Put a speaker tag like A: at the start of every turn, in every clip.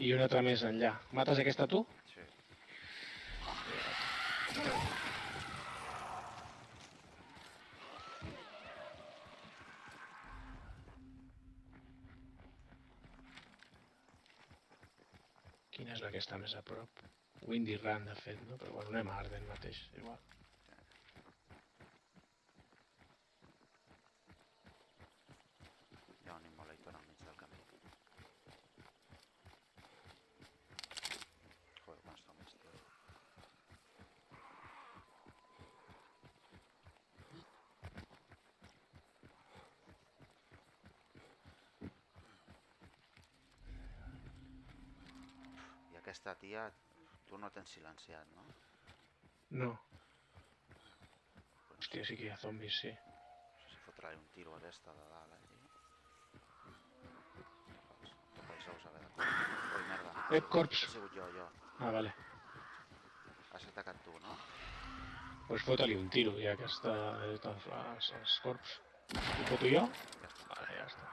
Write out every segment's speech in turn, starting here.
A: I una altra més enllà. Mates aquesta tu?
B: Sí.
A: Quina és la que està més a prop? Windy Run, de fet, no? Però bueno, anem a Arden mateix, igual.
B: Hi ha un immolator al mig del camí. Joder, quants zombies, tio. I aquesta tia, tu no tens silenciat, no?
A: No.
B: Pues no sé,
A: Hòstia, sí que hi ha zombis, sí.
B: no sé si fotrà un tiro a aquesta de dalt, tio. Toca els ous haver de... Ui, merda.
A: Corps!
B: He sigut jo.
A: Ah, vale.
B: Has atacat tu, no?
A: Pues fota-li un tiro, ja que està els corps. Ho foto jo?
B: Ja està.
A: Vale, ja està.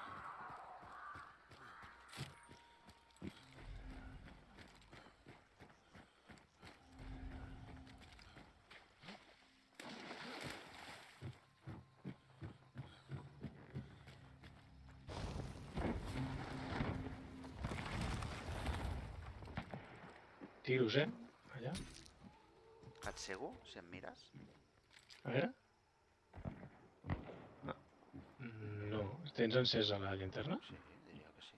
A: Tiros, allà.
B: Et cego, si em mires?
A: A veure. No. Tens encesa la llanterna?
B: Sí, diria que sí.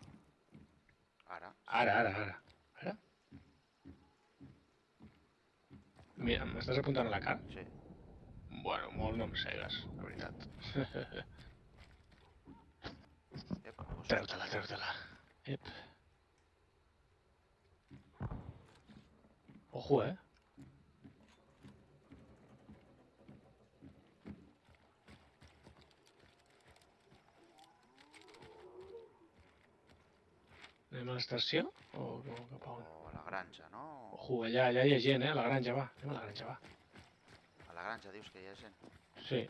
B: Ara?
A: Ara. Mira, m'estàs apuntant a la cara?
B: Sí.
A: Bueno, molt no em cegues, la veritat.
B: Ep,
A: Treu-te-la. Ep. Ojo, Anem a l'estació? O cap a on?
B: O a la granja, no?
A: Ojo, allà hi ha gent, a la granja, va. Anem a la granja, va.
B: A la granja dius que hi ha gent?
A: Sí.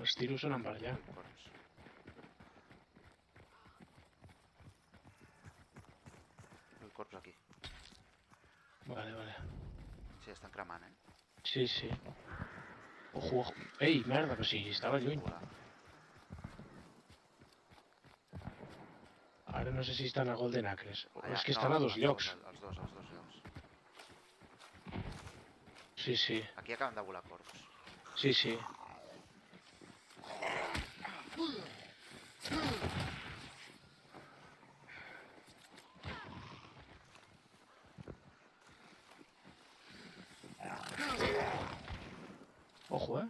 A: Els tiros sonen per allà.
B: Ui, corps. Ui, corps aquí.
A: Vale.
B: Sí, estan cremant,
A: Sí. Ojo. Ei, merda, però si estava lluny. Ara no sé si estan a Golden Acres.
B: Allà,
A: És que
B: no,
A: estan a dos llocs.
B: Els dos llocs.
A: Sí.
B: Aquí acaben de volar corps.
A: Sí. Ojo,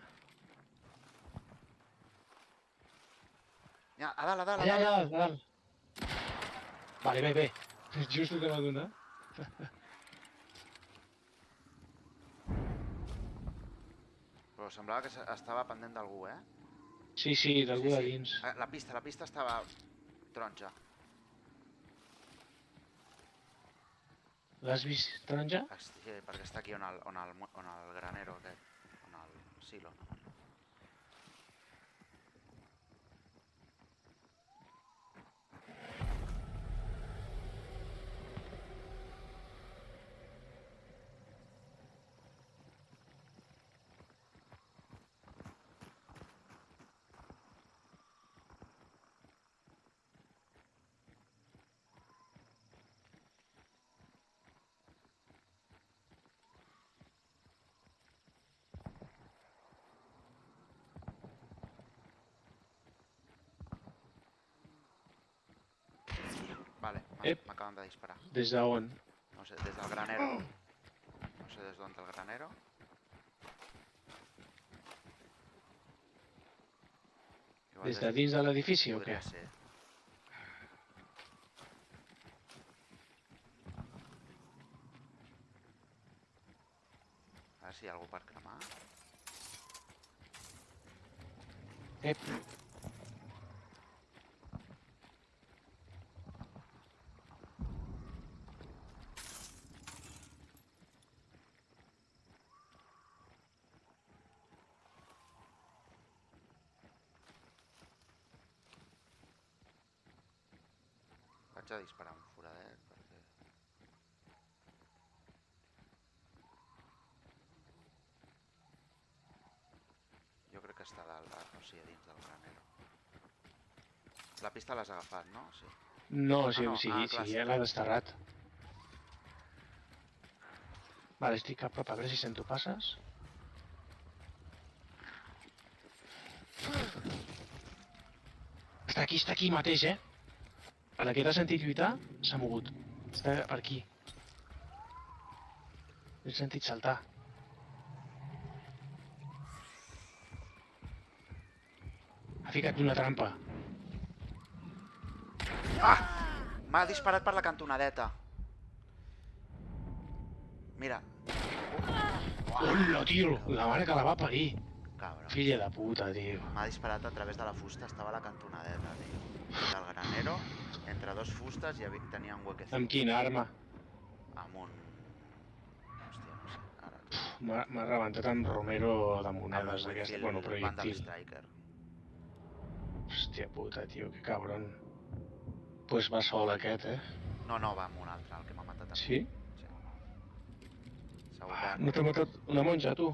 B: Ja, a dalt.
A: Allà, a dalt. Vale, bé. Just ho que m'ha donat.
B: Però semblava que estava pendent d'algú,
A: Sí, d'algú de dins.
B: La pista estava taronja.
A: L'has vist taronja?
B: Sí, perquè està aquí on el granero aquest, on el silo. Vale, m'acaben de disparar.
A: Des d'on?
B: No sé, des del granero. No sé des d'on del granero.
A: Des de dins de l'edifici o què?
B: Podria ser. A veure si hi ha algú per cremar. Vaig Vaig a disparar un foradet perquè... Jo crec que està a dalt, o sigui, a dins del granero. La pista l'has agafat, no? Sí.
A: No,
B: no. Clar,
A: ja l'ha desterrat. Vale, estic a prop, a veure si sento passes. Està aquí mateix, eh? A la que t'ha sentit lluitar, s'ha mogut. Està per aquí. L'he sentit saltar. Ha ficat una trampa.
B: M'ha disparat per la cantonadeta. Mira.
A: Hola, tio! La mare que la va parir.
B: Cabra.
A: Filla de puta, tio.
B: M'ha disparat a través de la fusta, estava a la cantonadeta, tio. Del granero, entre dos fustes tenia un huequecito.
A: Amb quina arma?
B: Amb un... Hòstia, no sé, ara...
A: M'ha rebentat amb Romero de monedes d'aquesta, bueno,
B: Vandal
A: projectil.
B: Striker.
A: Hòstia puta, tio, que cabron. Pues va sol aquest, eh?
B: No, va amb un altre, el que m'ha matat a mi.
A: Sí?
B: Sí. Segur que...
A: No t'ha matat una monja, tu?